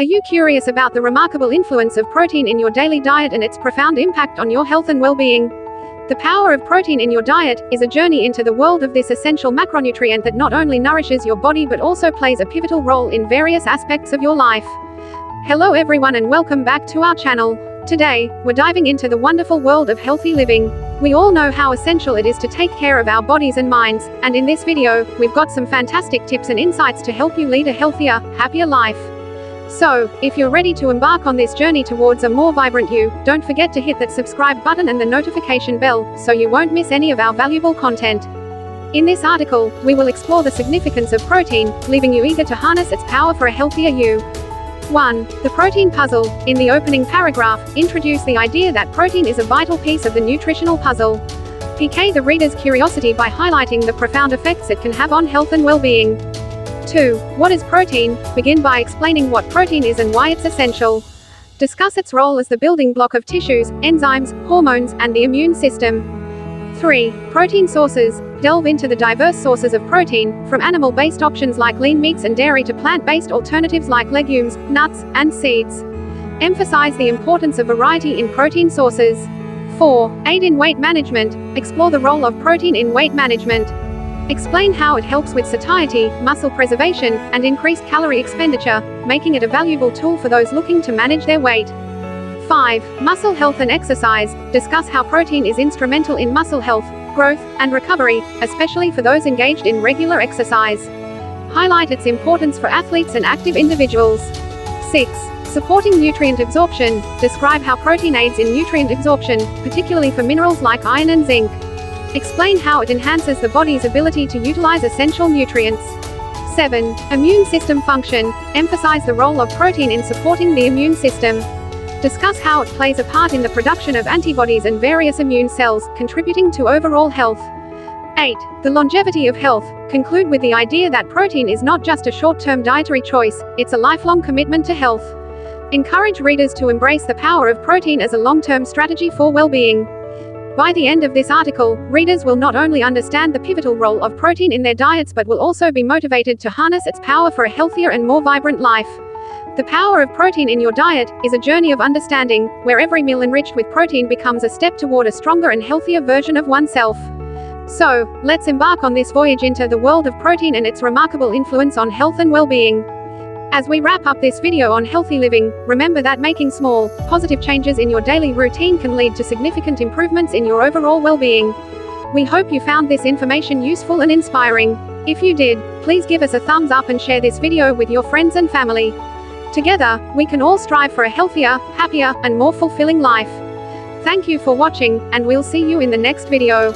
Are you curious about the remarkable influence of protein in your daily diet and its profound impact on your health and well-being? The power of protein in your diet is a journey into the world of this essential macronutrient that not only nourishes your body but also plays a pivotal role in various aspects of your life. Hello everyone and welcome back to our channel. Today, we're diving into the wonderful world of healthy living. We all know how essential it is to take care of our bodies and minds, and in this video, we've got some fantastic tips and insights to help you lead a healthier, happier life. So, if you're ready to embark on this journey towards a more vibrant you, don't forget to hit that subscribe button and the notification bell, so you won't miss any of our valuable content. In this article, we will explore the significance of protein, leaving you eager to harness its power for a healthier you. 1. The protein puzzle. In the opening paragraph, introduce the idea that protein is a vital piece of the nutritional puzzle. Pique the reader's curiosity by highlighting the profound effects it can have on health and well-being. 2. What is protein? Begin by explaining what protein is and why it's essential. Discuss its role as the building block of tissues, enzymes, hormones, and the immune system. 3. Protein sources. Delve into the diverse sources of protein, from animal-based options like lean meats and dairy to plant-based alternatives like legumes, nuts, and seeds. Emphasize the importance of variety in protein sources. 4. Aid in weight management. Explore the role of protein in weight management. Explain how it helps with satiety, muscle preservation, and increased calorie expenditure, making it a valuable tool for those looking to manage their weight. 5. Muscle health and exercise. Discuss how protein is instrumental in muscle health, growth, and recovery, especially for those engaged in regular exercise. Highlight its importance for athletes and active individuals. 6. Supporting nutrient absorption. Describe how protein aids in nutrient absorption, particularly for minerals like iron and zinc. Explain how it enhances the body's ability to utilize essential nutrients. 7. Immune system function. Emphasize the role of protein in supporting the immune system. Discuss how it plays a part in the production of antibodies and various immune cells, contributing to overall health. 8. The longevity of health. Conclude with the idea that protein is not just a short-term dietary choice, it's a lifelong commitment to health. Encourage readers to embrace the power of protein as a long-term strategy for well-being. By the end of this article, readers will not only understand the pivotal role of protein in their diets but will also be motivated to harness its power for a healthier and more vibrant life. The power of protein in your diet is a journey of understanding, where every meal enriched with protein becomes a step toward a stronger and healthier version of oneself. So, let's embark on this voyage into the world of protein and its remarkable influence on health and well-being. As we wrap up this video on healthy living, remember that making small, positive changes in your daily routine can lead to significant improvements in your overall well-being. We hope you found this information useful and inspiring. If you did, please give us a thumbs up and share this video with your friends and family. Together, we can all strive for a healthier, happier, and more fulfilling life. Thank you for watching, and we'll see you in the next video.